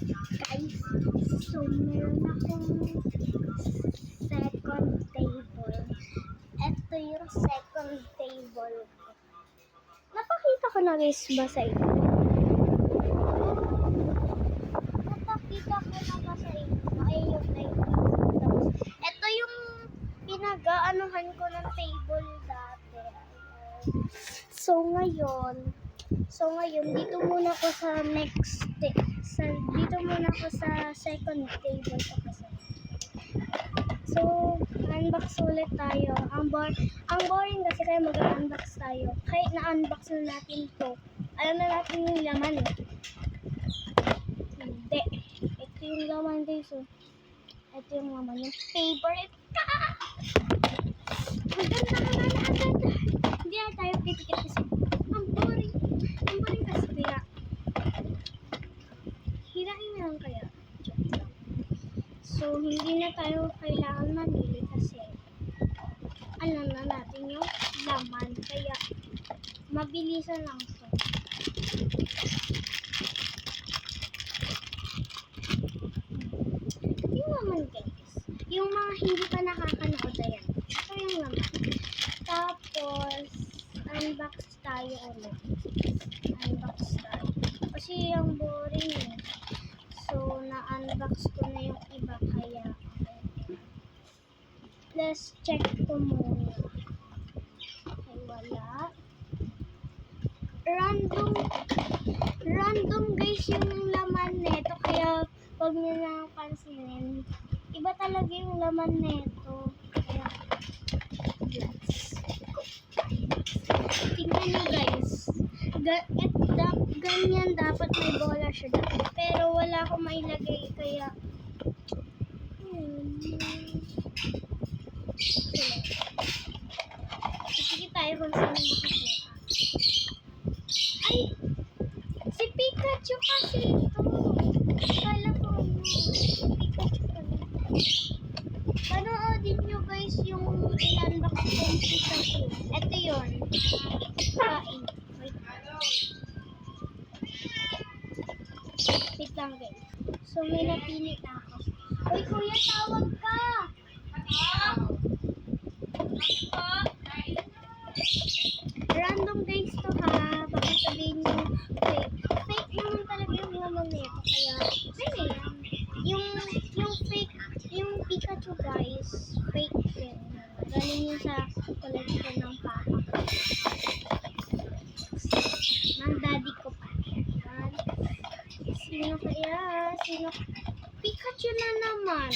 Guys, so meron akong second table. Ito yung second table ko. Napakita ko na guys ba sa inyo? Napakita ko na ba sa inyo? Ay, yung table. Ito yung pinag-aanuhan ko ng table dati. So ngayon, dito muna ako sa dito muna ako sa second table ko kasi. So, unbox ulit tayo. Ang boring kasi kaya mag-unbox tayo. Kahit na-unbox na natin to, alam na natin yung laman eh. Hindi. Ito yung laman guys. So, ito yung laman. Yung favorite ka! Ang ganda. Hindi na tayo pipikit kasi ang boring. Ang boring kasi kaya. Hirain na lang kaya. So, hindi na tayo kailangan mamili kasi alam na natin yung laman. Kaya, mabilisan lang ito. Yung laman guys. Yung mga hindi pa nakakanood ayan. Ito yung laman. Tapos, unbox tayo ulit. Unbox tayo. Kasi yung boring eh. So, na-unbox ko na yung iba kaya let's check ko muna. Okay, wala. Random guys yung laman neto kaya pag nyo napansinin, iba talaga yung laman neto. Kaya, let's go. Tingnan nyo guys. Ganyan dapat may bola siya dapat. Pero wala akong mailagay kaya sige tayo kung saan makakuha. Ay! Si Pikachu kasi ito. Kala ko si Pikachu pala. Panoodin nyo guys yung in-unbox kong Pikachu. Ito yun. Kain. Wait lang guys. So may napili na ako. Uy kuya, tawag ka! Random guys to ha. Baka sabihin nyo fake. Fake naman talaga yung laman nito. Kaya, yung fake, yung Pikachu guys, fake din. Galing yun sa collection ng papa. Ng daddy ko pa. Sino kaya? Pikachu na naman.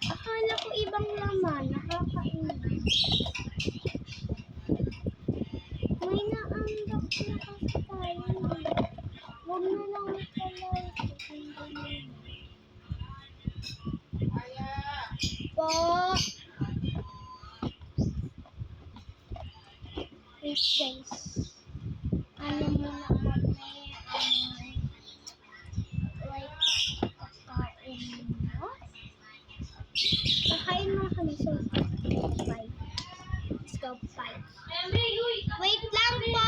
Akala ko ibang laman. Nakakainis. May na-unbox na kasi tayo. Huwag na lang pala. Po. Wait guys. Ano muna kami? Like, kakain mo? Kakain mo kami. So, 5. Let's go 5. Wait lang po!